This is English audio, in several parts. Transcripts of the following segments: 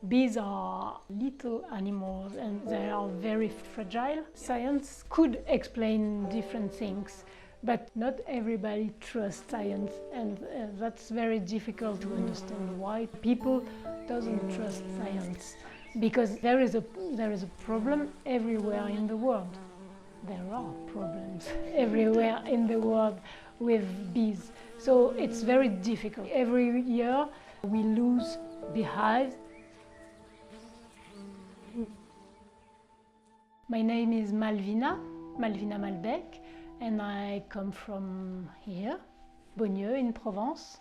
Bees are little animals and they are very fragile. Science could explain different things, but not everybody trusts science, and that's very difficult to understand why people doesn't trust science, because there is a problem everywhere in the world. There are problems everywhere in the world with bees, so it's very difficult. Every year we lose beehives. My name is Malvina Malbec, and I come from here, Beaulieu in Provence.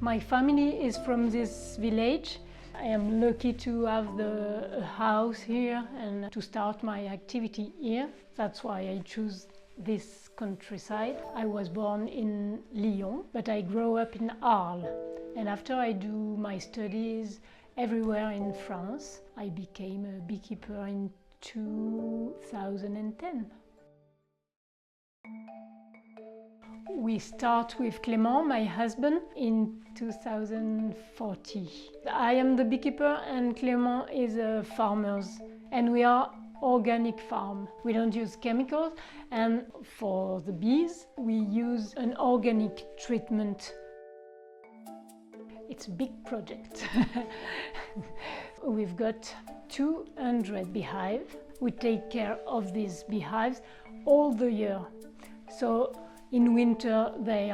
My family is from this village. I am lucky to have a house here and to start my activity here. That's why I choose this countryside. I was born in Lyon, but I grew up in Arles. And after I do my studies everywhere in France, I became a beekeeper in 2010. We start with Clément, my husband, in 2040. I am the beekeeper and Clément is a farmer, and we are organic farm. We don't use chemicals, and for the bees we use an organic treatment. It's a big project. We've got 200 beehives. We take care of these beehives all the year. So in winter they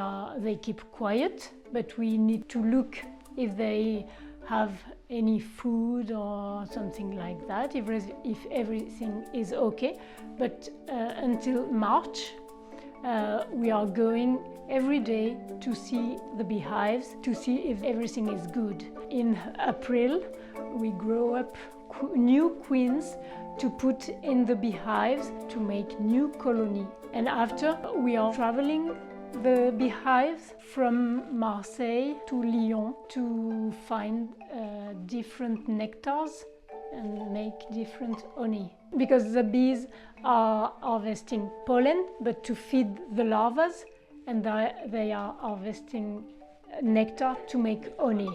keep quiet, but we need to look if they have any food or something like that, if everything is okay. But until March we are going every day to see the beehives, to see if everything is good. In April we grow up new queens to put in the beehives to make new colony. And after we are traveling the beehives from Marseille to Lyon to find different nectars and make different honey. Because the bees are harvesting pollen, but to feed the larvae, and they are harvesting nectar to make honey.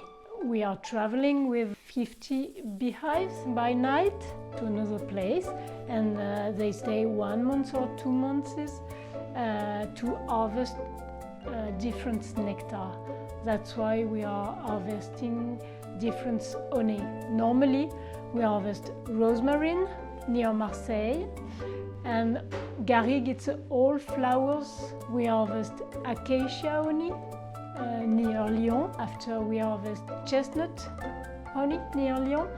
We are traveling with 50 beehives by night to another place, and they stay 1 month or 2 months to harvest different nectar. That's why we are harvesting different honey. Normally we harvest rosemary near Marseille, and garrigue, it's all flowers. We harvest acacia honey near Lyon. After we harvest chestnut honey near Lyon,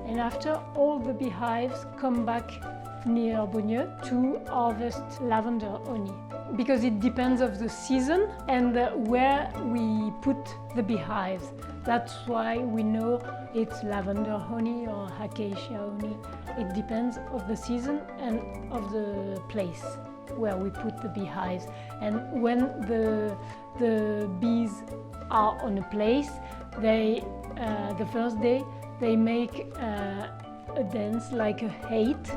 and after all the beehives come back near Beaulieu to harvest lavender honey. Because it depends of the season and where we put the beehives. That's why we know it's lavender honey or acacia honey. It depends of the season and of the place where we put the beehives. And when the bees are on a place, they the first day they make a dance like a hate,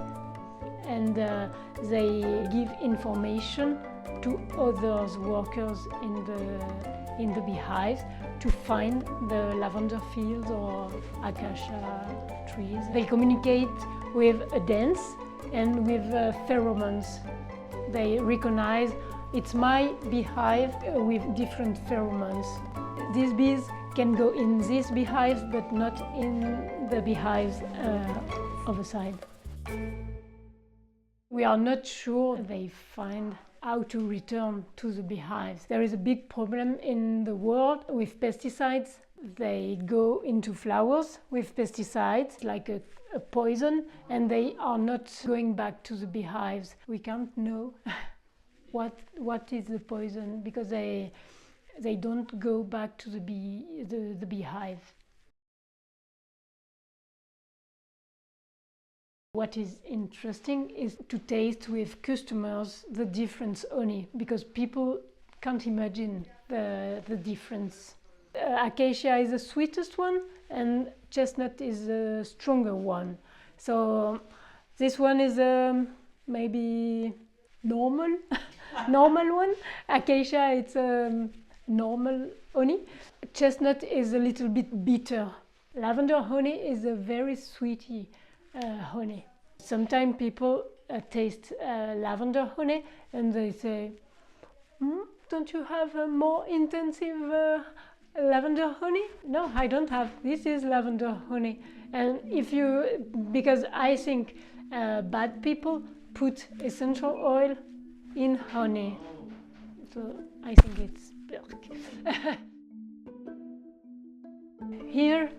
and they give information to other workers in the beehives to find the lavender fields or acacia trees. They communicate with a dance and with pheromones. They recognize it's my beehive with different pheromones. These bees can go in these beehives, but not in the beehives other side. We are not sure they find how to return to the beehives. There is a big problem in the world with pesticides. They go into flowers with pesticides like a poison, and they are not going back to the beehives. We can't know what is the poison because they don't go back to the beehive. What is interesting is to taste with customers the different honey, because people can't imagine the difference. Acacia is the sweetest one and chestnut is the stronger one. So this one is maybe normal, normal one. Acacia, it's normal honey. Chestnut is a little bit bitter. Lavender honey is a very sweety honey. Sometimes people taste lavender honey and they say, don't you have a more intensive lavender honey? No, I don't have. This is lavender honey. And because I think bad people put essential oil in honey. So I think it's berk. Here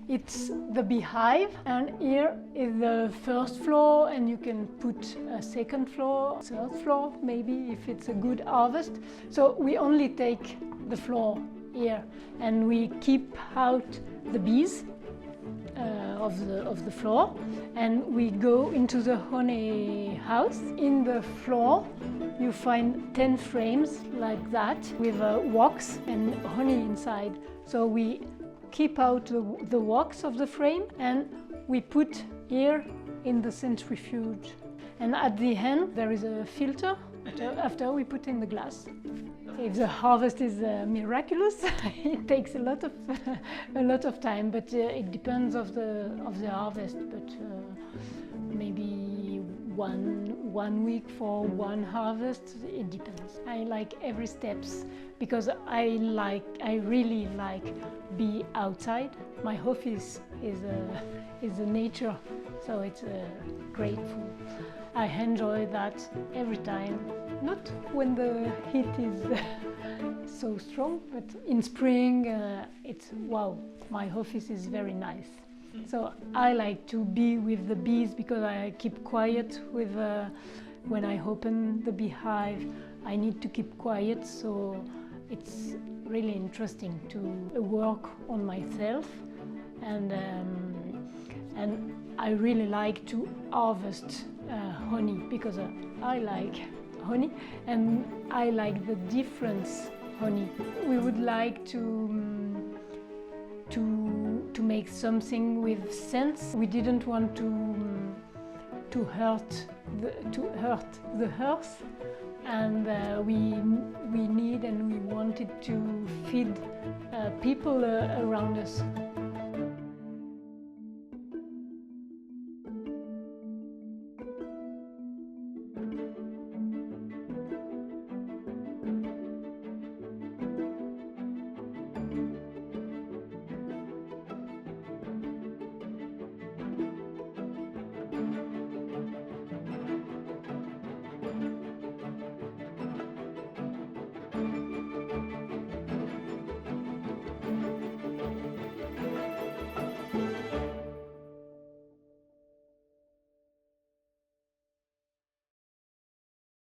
it's the beehive, and here is the first floor, and you can put a second floor, third floor, maybe if it's a good harvest. So we only take the floor here, and we keep out the bees of the floor, and we go into the honey house. In the floor you find 10 frames like that with wax and honey inside. So we keep out the wax of the frame and we put here in the centrifuge. And at the end there is a filter after we put in the glass. If the harvest is miraculous, it takes a lot of time, but it depends of the harvest. But maybe one week for one harvest. It depends. I like every steps because I really like be outside. My office is the nature, so it's grateful. I enjoy that every time. Not when the heat is so strong, but in spring it's wow, my office is very nice. So I like to be with the bees because I keep quiet with when I open the beehive. I need to keep quiet, so it's really interesting to work on myself, and I really like to harvest honey because I like honey and I like the different honey. We would like to make something with sense. We didn't want to hurt the earth, and we need and we wanted to feed people around us.